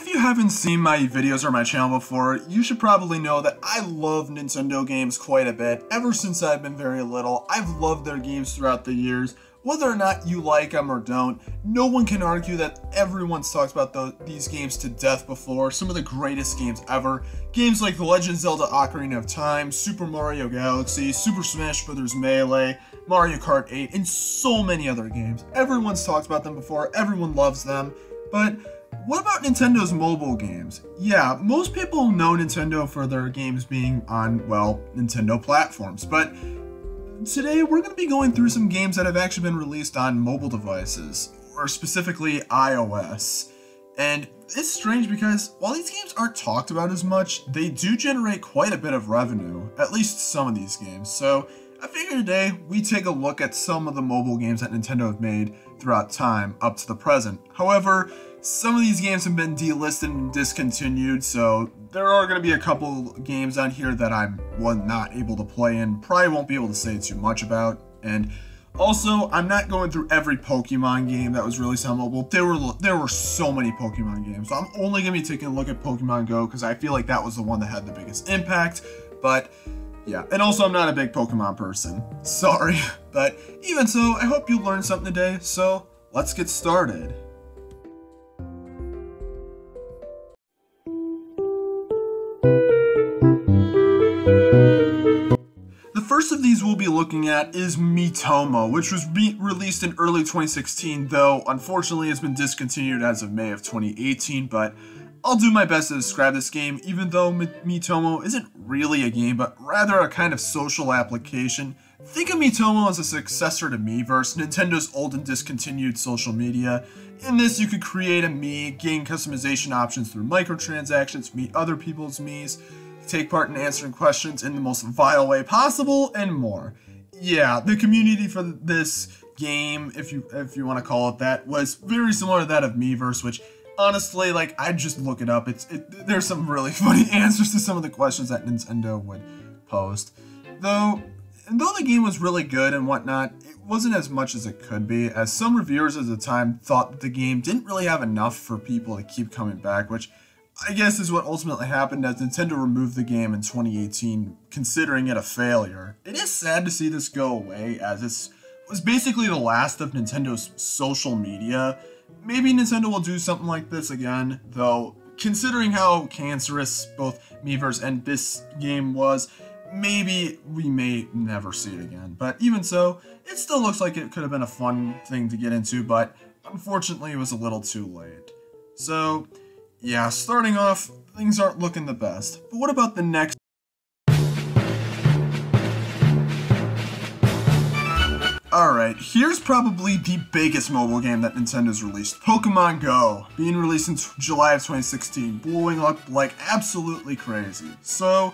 If you haven't seen my videos or my channel before, you should probably know that I love Nintendo games quite a bit. Ever since I've been very little, I've loved their games throughout the years. Whether or not you like them or don't, no one can argue that everyone's talked about these games to death before. Some of the greatest games ever. Games like The Legend of Zelda Ocarina of Time, Super Mario Galaxy, Super Smash Bros. Melee, Mario Kart 8, and so many other games. Everyone's talked about them before, everyone loves them, but what about Nintendo's mobile games? Yeah, most people know Nintendo for their games being on, well, Nintendo platforms, but today we're going to be going through some games that have actually been released on mobile devices, or specifically iOS. And it's strange because while these games aren't talked about as much, they do generate quite a bit of revenue, at least some of these games. So I figured today we take a look at some of the mobile games that Nintendo have made throughout time up to the present. However, some of these games have been delisted and discontinued, so there are going to be a couple games on here that I'm not able to play and probably won't be able to say too much about. And also, I'm not going through every Pokemon game that was released on mobile. There were so many Pokemon games, so I'm only going to be taking a look at Pokemon Go because I feel like that was the one that had the biggest impact. But yeah, and also I'm not a big Pokemon person. Sorry, but even so, I hope you learned something today, so let's get started. The first of these we'll be looking at is Miitomo, which was released in early 2016, though unfortunately it's been discontinued as of May of 2018, but I'll do my best to describe this game, even though Miitomo isn't really a game, but rather a kind of social application. Think of Miitomo as a successor to Miiverse, Nintendo's old and discontinued social media. In this, you could create a Mii, gain customization options through microtransactions, meet other people's Miis, take part in answering questions in the most vile way possible, and more. Yeah, the community for this game, if you want to call it that, was very similar to that of Miiverse, which honestly, like, I'd just look it up. There's some really funny answers to some of the questions that Nintendo would post. Though the game was really good and whatnot, it wasn't as much as it could be, as some reviewers at the time thought that the game didn't really have enough for people to keep coming back, which I guess is what ultimately happened as Nintendo removed the game in 2018, considering it a failure. It is sad to see this go away, as this was basically the last of Nintendo's social media. Maybe Nintendo will do something like this again, though considering how cancerous both Miiverse and this game was, maybe we may never see it again. But even so, it still looks like it could have been a fun thing to get into, but unfortunately it was a little too late. So yeah, starting off, things aren't looking the best. But what about the next? Alright, here's probably the biggest mobile game that Nintendo's released, Pokémon Go, being released in July of 2016, blowing up like absolutely crazy. So,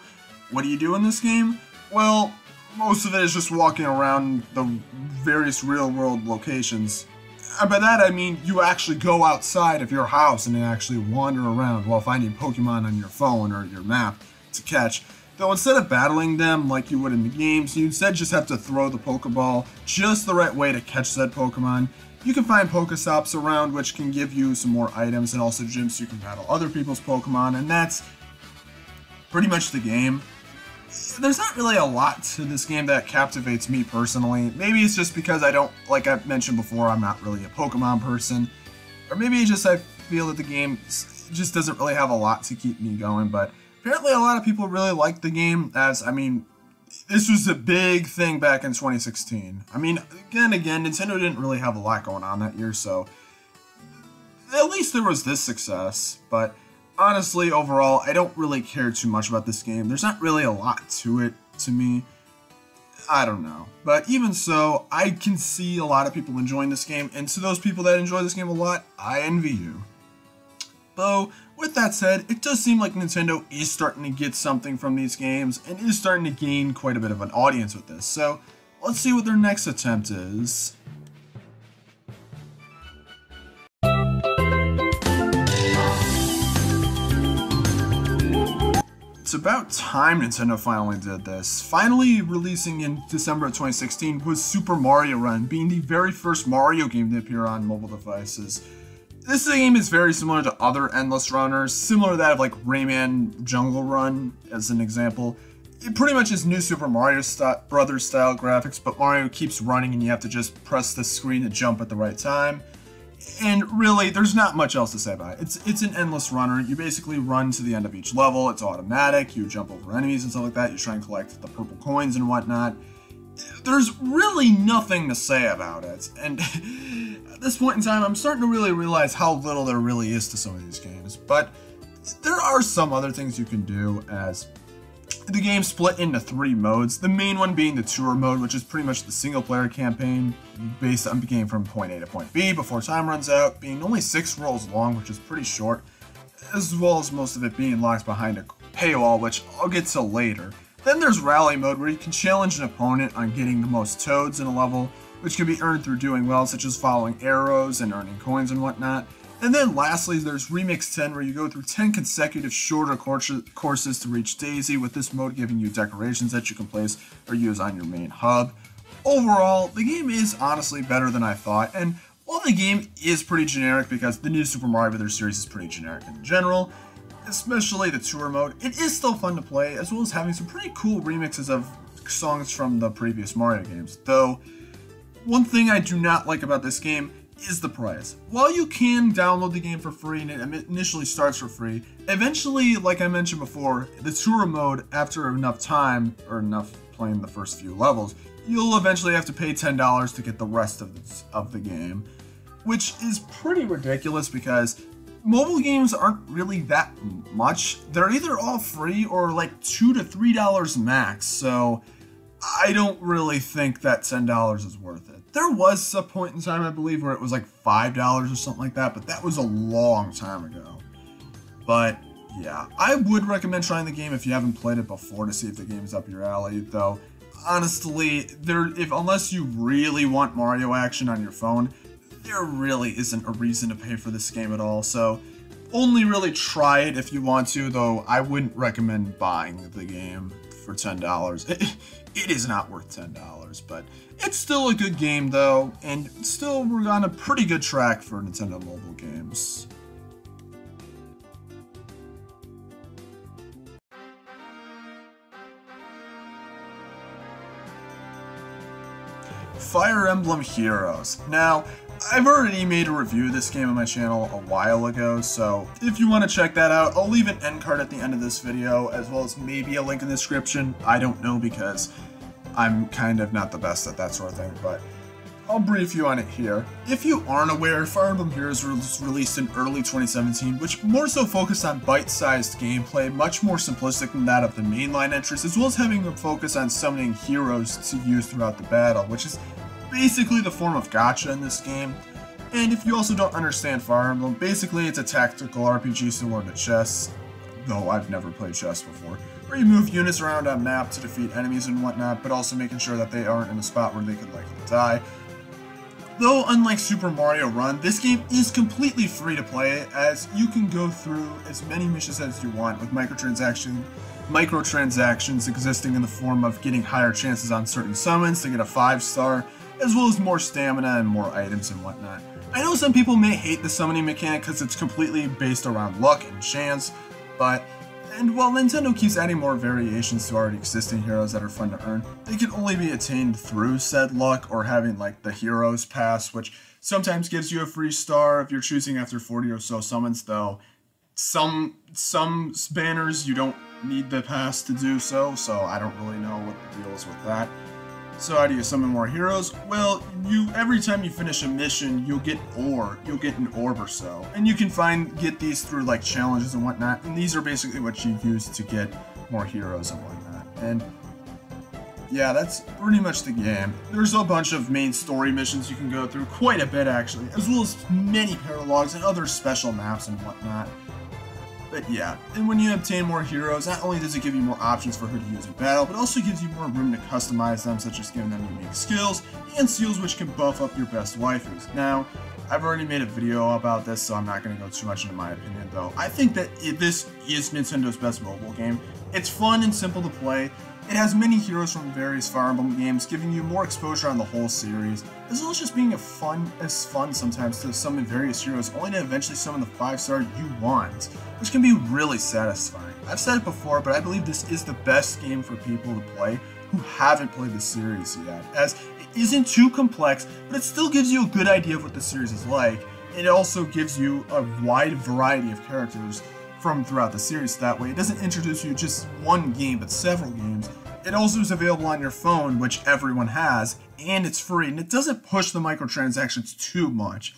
what do you do in this game? Well, most of it is just walking around the various real-world locations. And by that I mean you actually go outside of your house and actually wander around while finding Pokemon on your phone or your map to catch. Though instead of battling them like you would in the games, you instead just have to throw the Pokeball just the right way to catch said Pokemon. You can find Pokestops around which can give you some more items and also gyms so you can battle other people's Pokemon, and that's pretty much the game. There's not really a lot to this game that captivates me personally. Maybe it's just because I don't, like I mentioned before, I'm not really a Pokemon person. Or maybe it's just I feel that the game just doesn't really have a lot to keep me going, but apparently a lot of people really like the game, as, I mean, this was a big thing back in 2016. I mean, again, Nintendo didn't really have a lot going on that year, so at least there was this success, but honestly, overall, I don't really care too much about this game. There's not really a lot to it, to me. I don't know. But even so, I can see a lot of people enjoying this game, and to those people that enjoy this game a lot, I envy you. Though, with that said, it does seem like Nintendo is starting to get something from these games, and is starting to gain quite a bit of an audience with this. So, let's see what their next attempt is. It's about time Nintendo finally did this. Finally releasing in December of 2016 was Super Mario Run, being the very first Mario game to appear on mobile devices. This game is very similar to other endless runners, similar to that of like Rayman Jungle Run as an example. It pretty much is New Super Mario Brothers style graphics, but Mario keeps running and you have to just press the screen to jump at the right time. And really, there's not much else to say about it. It's an endless runner. You basically run to the end of each level. It's automatic. You jump over enemies and stuff like that. You try and collect the purple coins and whatnot. There's really nothing to say about it. And at this point in time, I'm starting to really realize how little there really is to some of these games. But there are some other things you can do, as the game split into 3 modes, the main one being the tour mode, which is pretty much the single-player campaign based on getting from point A to point B before time runs out, being only 6 rolls long, which is pretty short, as well as most of it being locked behind a paywall, which I'll get to later. Then there's rally mode, where you can challenge an opponent on getting the most toads in a level, which can be earned through doing well, such as following arrows and earning coins and whatnot. And then lastly, there's Remix 10, where you go through 10 consecutive shorter courses to reach Daisy, with this mode giving you decorations that you can place or use on your main hub. Overall, the game is honestly better than I thought, and while the game is pretty generic because the new Super Mario Bros. Series is pretty generic in general, especially the tour mode, it is still fun to play, as well as having some pretty cool remixes of songs from the previous Mario games. Though, one thing I do not like about this game is the price. While you can download the game for free and it initially starts for free, eventually, like I mentioned before, the tour mode, after enough time, or enough playing the first few levels, you'll eventually have to pay $10 to get the rest of the game, which is pretty ridiculous because mobile games aren't really that much. They're either all free or like $2 to $3 max, so I don't really think that $10 is worth it. There was a point in time, I believe, where it was like $5 or something like that, but that was a long time ago. But yeah, I would recommend trying the game if you haven't played it before to see if the game's up your alley, though honestly, unless you really want Mario action on your phone, there really isn't a reason to pay for this game at all, so only really try it if you want to, though I wouldn't recommend buying the game for $10. It is not worth $10, but it's still a good game though, and still we're on a pretty good track for Nintendo mobile games. Fire Emblem Heroes. Now, I've already made a review of this game on my channel a while ago, so if you want to check that out, I'll leave an end card at the end of this video, as well as maybe a link in the description. I don't know, because I'm kind of not the best at that sort of thing, but I'll brief you on it here. If you aren't aware, Fire Emblem Heroes was released in early 2017, which more so focused on bite-sized gameplay, much more simplistic than that of the mainline entries, as well as having a focus on summoning heroes to use throughout the battle, which is basically the form of gacha in this game. And if you also don't understand Fire Emblem, basically it's a tactical RPG similar to chess, though I've never played chess before, where you move units around on map to defeat enemies and whatnot, but also making sure that they aren't in a spot where they could likely die. Though unlike Super Mario Run, this game is completely free to play, as you can go through as many missions as you want, with microtransactions existing in the form of getting higher chances on certain summons to get a 5-star, as well as more stamina and more items and whatnot. I know some people may hate the summoning mechanic because it's completely based around luck and chance, and while Nintendo keeps adding more variations to already existing heroes that are fun to earn, they can only be attained through said luck or having like the Heroes Pass, which sometimes gives you a free star if you're choosing after 40 or so summons, though some banners you don't need the pass to do so I don't really know what the deal is with that. So how do you summon more heroes? Well, every time you finish a mission, you'll get an orb or so. And you can get these through like challenges and whatnot, and these are basically what you use to get more heroes and whatnot. And yeah, that's pretty much the game. There's a bunch of main story missions you can go through, quite a bit actually, as well as many paralogs and other special maps and whatnot. But yeah, and when you obtain more heroes, not only does it give you more options for who to use in battle, but also gives you more room to customize them, such as giving them unique skills, and seals which can buff up your best waifus. Now, I've already made a video about this, so I'm not going to go too much into my opinion, though. I think that this is Nintendo's best mobile game. It's fun and simple to play, It has many heroes from various Fire Emblem games, giving you more exposure on the whole series, as well as just being fun sometimes to summon various heroes, only to eventually summon the 5-star you want, which can be really satisfying. I've said it before, but I believe this is the best game for people to play who haven't played the series yet, as it isn't too complex, but it still gives you a good idea of what the series is like. It also gives you a wide variety of characters from throughout the series. That way, it doesn't introduce you just one game, but several games. It also is available on your phone, which everyone has, and it's free, and it doesn't push the microtransactions too much.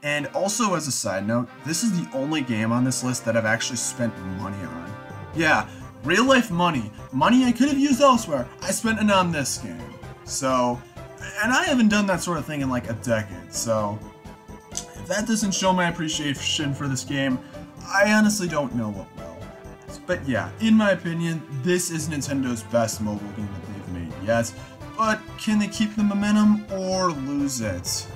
And also, as a side note, this is the only game on this list that I've actually spent money on. Yeah, real life money. Money I could have used elsewhere. I spent it on this game. So, and I haven't done that sort of thing in like a decade, so if that doesn't show my appreciation for this game, I honestly don't know what will. But yeah, in my opinion, this is Nintendo's best mobile game that they've made yet. But can they keep the momentum or lose it?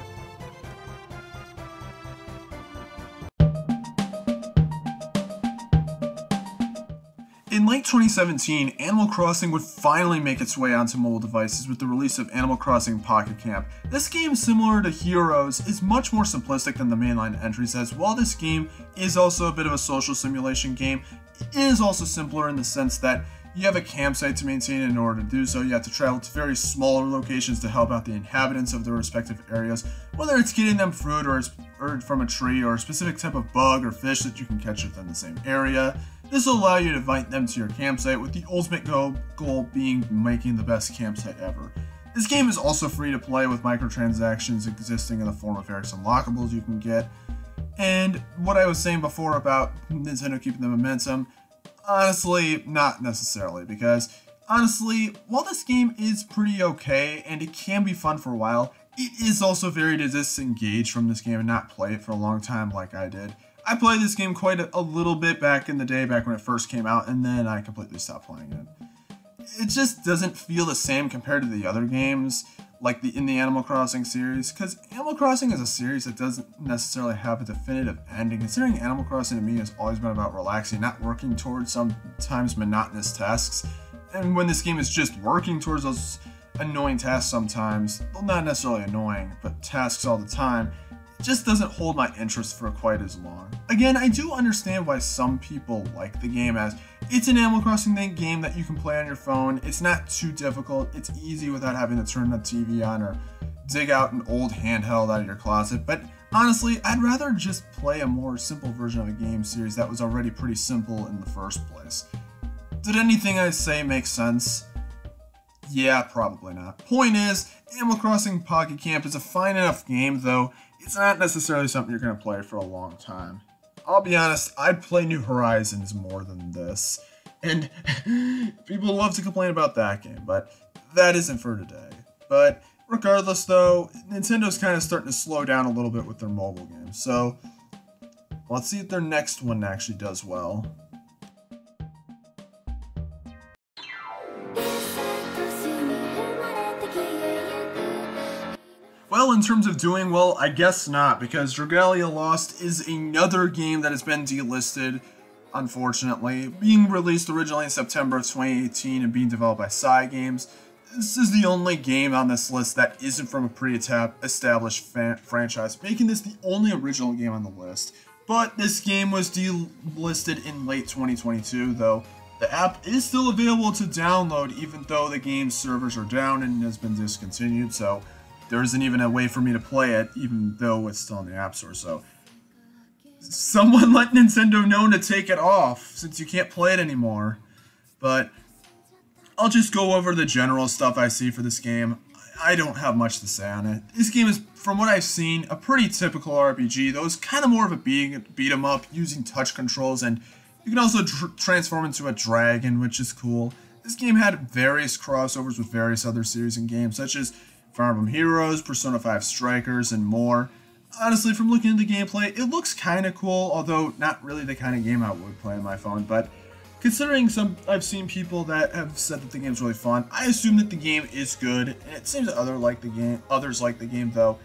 In late 2017, Animal Crossing would finally make its way onto mobile devices with the release of Animal Crossing Pocket Camp. This game, similar to Heroes, is much more simplistic than the mainline entries, as while this game is also a bit of a social simulation game, it is also simpler in the sense that you have a campsite to maintain, and in order to do so, you have to travel to very smaller locations to help out the inhabitants of their respective areas, whether it's getting them fruit or from a tree or a specific type of bug or fish that you can catch within the same area. This will allow you to invite them to your campsite, with the ultimate goal being making the best campsite ever. This game is also free to play, with microtransactions existing in the form of various unlockables you can get. And what I was saying before about Nintendo keeping the momentum, honestly, not necessarily, because honestly, while this game is pretty okay and it can be fun for a while, it is also very to disengage from this game and not play it for a long time like I did. I played this game quite a little bit back in the day, back when it first came out, and then I completely stopped playing it. It just doesn't feel the same compared to the other games, like in the Animal Crossing series, because Animal Crossing is a series that doesn't necessarily have a definitive ending, considering Animal Crossing to me has always been about relaxing, not working towards sometimes monotonous tasks. And when this game is just working towards those annoying tasks sometimes, well, not necessarily annoying, but tasks all the time, it just doesn't hold my interest for quite as long. Again, I do understand why some people like the game, as it's an Animal Crossing game that you can play on your phone. It's not too difficult, it's easy without having to turn the TV on or dig out an old handheld out of your closet, but honestly, I'd rather just play a more simple version of a game series that was already pretty simple in the first place. Did anything I say make sense? Yeah, probably not. Point is, Animal Crossing Pocket Camp is a fine enough game, though it's not necessarily something you're going to play for a long time. I'll be honest, I'd play New Horizons more than this, and people love to complain about that game, but that isn't for today. But regardless though, Nintendo's kind of starting to slow down a little bit with their mobile games, so let's see if their next one actually does well. Well, in terms of doing well, I guess not, because Dragalia Lost is another game that has been delisted, unfortunately, being released originally in September of 2018 and being developed by Cygames. This is the only game on this list that isn't from a pre-established franchise, making this the only original game on the list. But this game was delisted in late 2022, though the app is still available to download, even though the game's servers are down and has been discontinued, so there isn't even a way for me to play it, even though it's still in the App Store, so someone let Nintendo know to take it off, since you can't play it anymore. But I'll just go over the general stuff I see for this game. I don't have much to say on it. This game is, from what I've seen, a pretty typical RPG, though it's kind of more of a beat 'em up using touch controls, and you can also transform into a dragon, which is cool. This game had various crossovers with various other series and games, such as Fire Emblem Heroes, Persona 5 Strikers, and more. Honestly, from looking at the gameplay, it looks kind of cool, although not really the kind of game I would play on my phone, but considering I've seen people that have said that the game's really fun, I assume that the game is good, and it seems that others like the game, though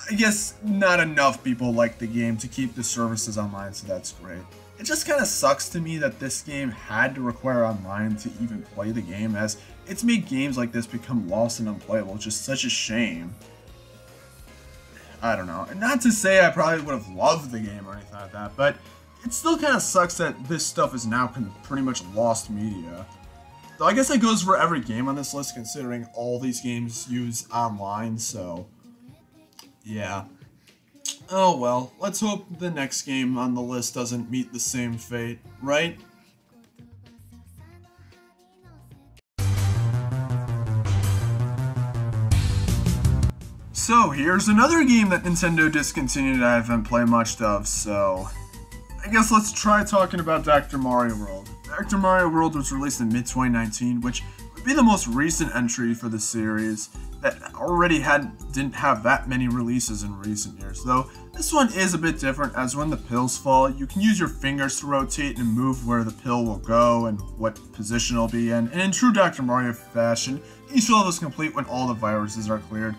I guess not enough people like the game to keep the services online, so that's great. It just kind of sucks to me that this game had to require online to even play the game, as it's made games like this become lost and unplayable, which is such a shame. I don't know. And not to say I probably would have loved the game or anything like that, but it still kind of sucks that this stuff is now pretty much lost media. Though I guess that goes for every game on this list, considering all these games use online, so yeah. Oh well, let's hope the next game on the list doesn't meet the same fate, right? So here's another game that Nintendo discontinued I haven't played much of, so I guess let's try talking about Dr. Mario World. Dr. Mario World was released in mid-2019, which would be the most recent entry for the series that already didn't have that many releases in recent years, though this one is a bit different, as when the pills fall, you can use your fingers to rotate and move where the pill will go and what position it'll be in, and in true Dr. Mario fashion, each level is complete when all the viruses are cleared.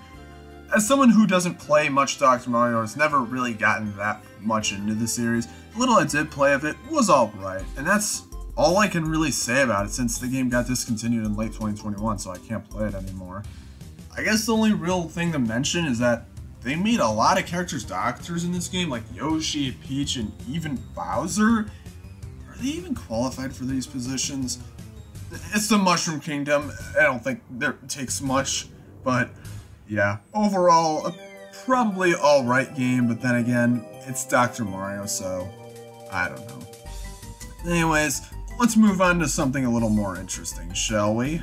As someone who doesn't play much Dr. Mario, has never really gotten that much into the series, the little I did play of it was alright, and that's all I can really say about it since the game got discontinued in late 2021, so I can't play it anymore. I guess the only real thing to mention is that they made a lot of characters doctors in this game, like Yoshi, Peach, and even Bowser. Are they even qualified for these positions? It's the Mushroom Kingdom. I don't think it takes much, but yeah. Overall, a probably alright game, but then again, it's Dr. Mario, so I don't know. Anyways, let's move on to something a little more interesting, shall we?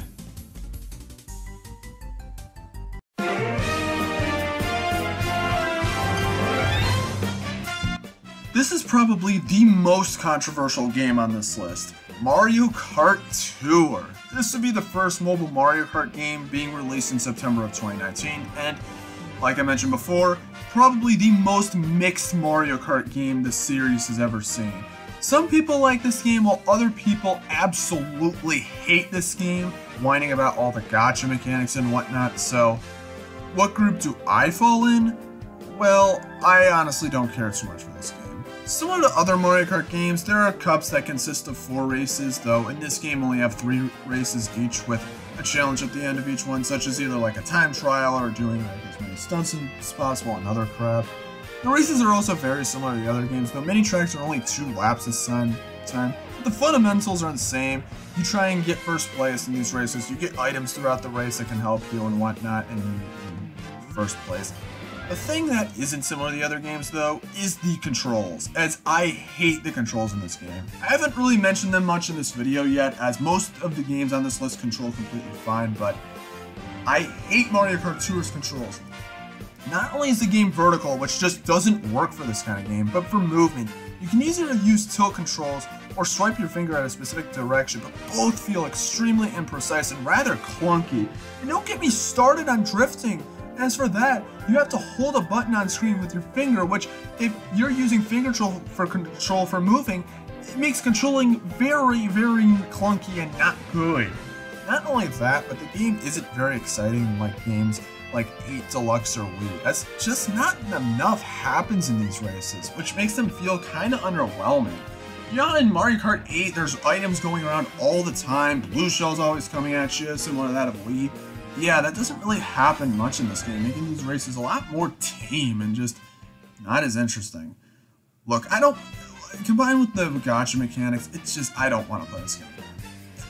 This is probably the most controversial game on this list, Mario Kart Tour. This would be the first mobile Mario Kart game being released in September of 2019, and like I mentioned before, probably the most mixed Mario Kart game the series has ever seen. Some people like this game while other people absolutely hate this game, whining about all the gacha mechanics and whatnot, so what group do I fall in? Well, I honestly don't care too much for this game. Similar to other Mario Kart games, there are cups that consist of 4 races, though in this game only have 3 races each with a challenge at the end of each one, such as either like a time trial or doing like as many stunts as possible and other crap. The races are also very similar to the other games, though many tracks are only 2 laps this time, but the fundamentals are the same. You try and get first place in these races, you get items throughout the race that can help you and whatnot, and in first place. The thing that isn't similar to the other games, though, is the controls, as I hate the controls in this game. I haven't really mentioned them much in this video yet, as most of the games on this list control completely fine, but I hate Mario Kart Tour's controls. Not only is the game vertical, which just doesn't work for this kind of game, but for movement. You can either use tilt controls or swipe your finger at a specific direction, but both feel extremely imprecise and rather clunky. And don't get me started on drifting. As for that, you have to hold a button on screen with your finger, which, if you're using finger control for moving, it makes controlling very, very clunky and not good. Not only that, but the game isn't very exciting like games like 8 Deluxe or Wii, as just not enough happens in these races, which makes them feel kinda underwhelming. Yeah, in Mario Kart 8, there's items going around all the time, blue shells always coming at you, similar to that of Wii. Yeah, that doesn't really happen much in this game, making these races a lot more tame and just not as interesting. Look, combined with the gacha mechanics, it's just, I don't want to play this game.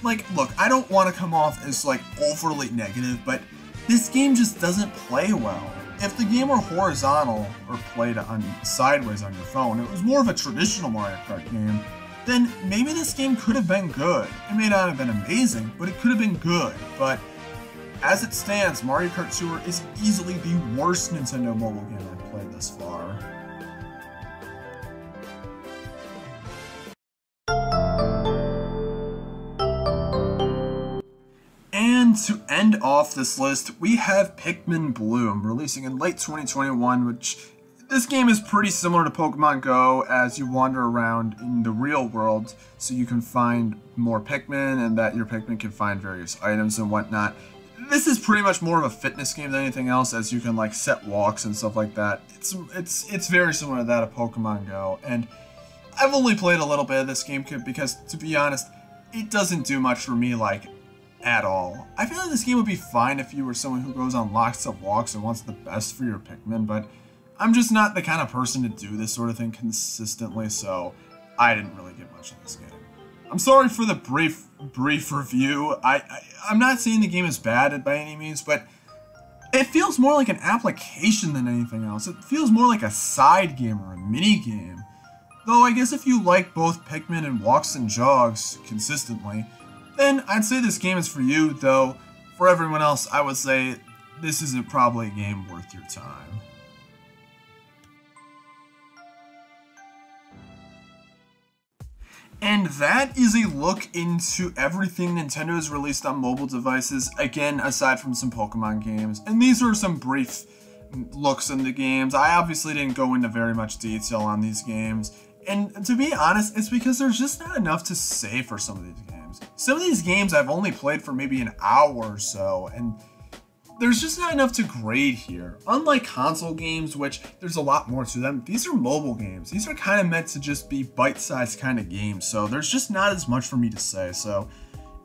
Like, look, I don't want to come off as, like, overly negative, but this game just doesn't play well. If the game were horizontal, or played on sideways on your phone, it was more of a traditional Mario Kart game, then maybe this game could have been good. It may not have been amazing, but it could have been good, but as it stands, Mario Kart Tour is easily the worst Nintendo mobile game I've played thus far. And to end off this list, we have Pikmin Bloom, releasing in late 2021, which this game is pretty similar to Pokémon Go, as you wander around in the real world so you can find more Pikmin and that your Pikmin can find various items and whatnot. This is pretty much more of a fitness game than anything else, as you can like set walks and stuff like that. It's very similar to that of Pokemon Go, and I've only played a little bit of this game because, to be honest, it doesn't do much for me, like, at all. I feel like this game would be fine if you were someone who goes on lots of walks and wants the best for your Pikmin, but I'm just not the kind of person to do this sort of thing consistently, so I didn't really get much of this game. I'm sorry for the brief review. I'm not saying the game is bad by any means, but it feels more like an application than anything else. It feels more like a side game or a mini game. Though I guess if you like both Pikmin and walks and jogs consistently, then I'd say this game is for you, though for everyone else, I would say this isn't probably a game worth your time. And that is a look into everything Nintendo has released on mobile devices, again, aside from some Pokemon games. And these are some brief looks into games. I obviously didn't go into very much detail on these games. And to be honest, it's because there's just not enough to say for some of these games. Some of these games I've only played for maybe an hour or so, and there's just not enough to grade here. Unlike console games, which there's a lot more to them, these are mobile games. These are kind of meant to just be bite-sized kind of games, so there's just not as much for me to say. So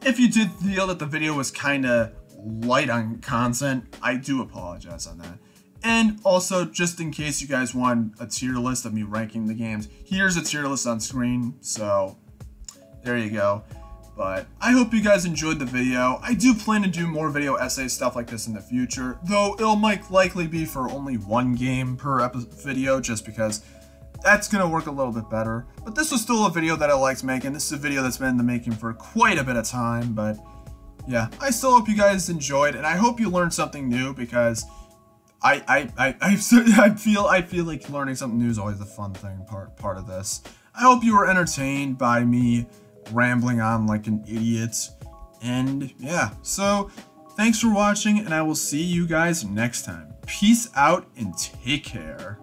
if you did feel that the video was kind of light on content, I do apologize on that. And also, just in case you guys want a tier list of me ranking the games, here's a tier list on screen, so there you go. But I hope you guys enjoyed the video. I do plan to do more video essay stuff like this in the future, though it'll might likely be for only one game per video, just because that's going to work a little bit better. But this was still a video that I liked making. This is a video that's been in the making for quite a bit of time, but yeah, I still hope you guys enjoyed, and I hope you learned something new, because I feel like learning something new is always the fun thing, part of this. I hope you were entertained by me rambling on like an idiot, and yeah, so thanks for watching, and I will see you guys next time. Peace out and take care.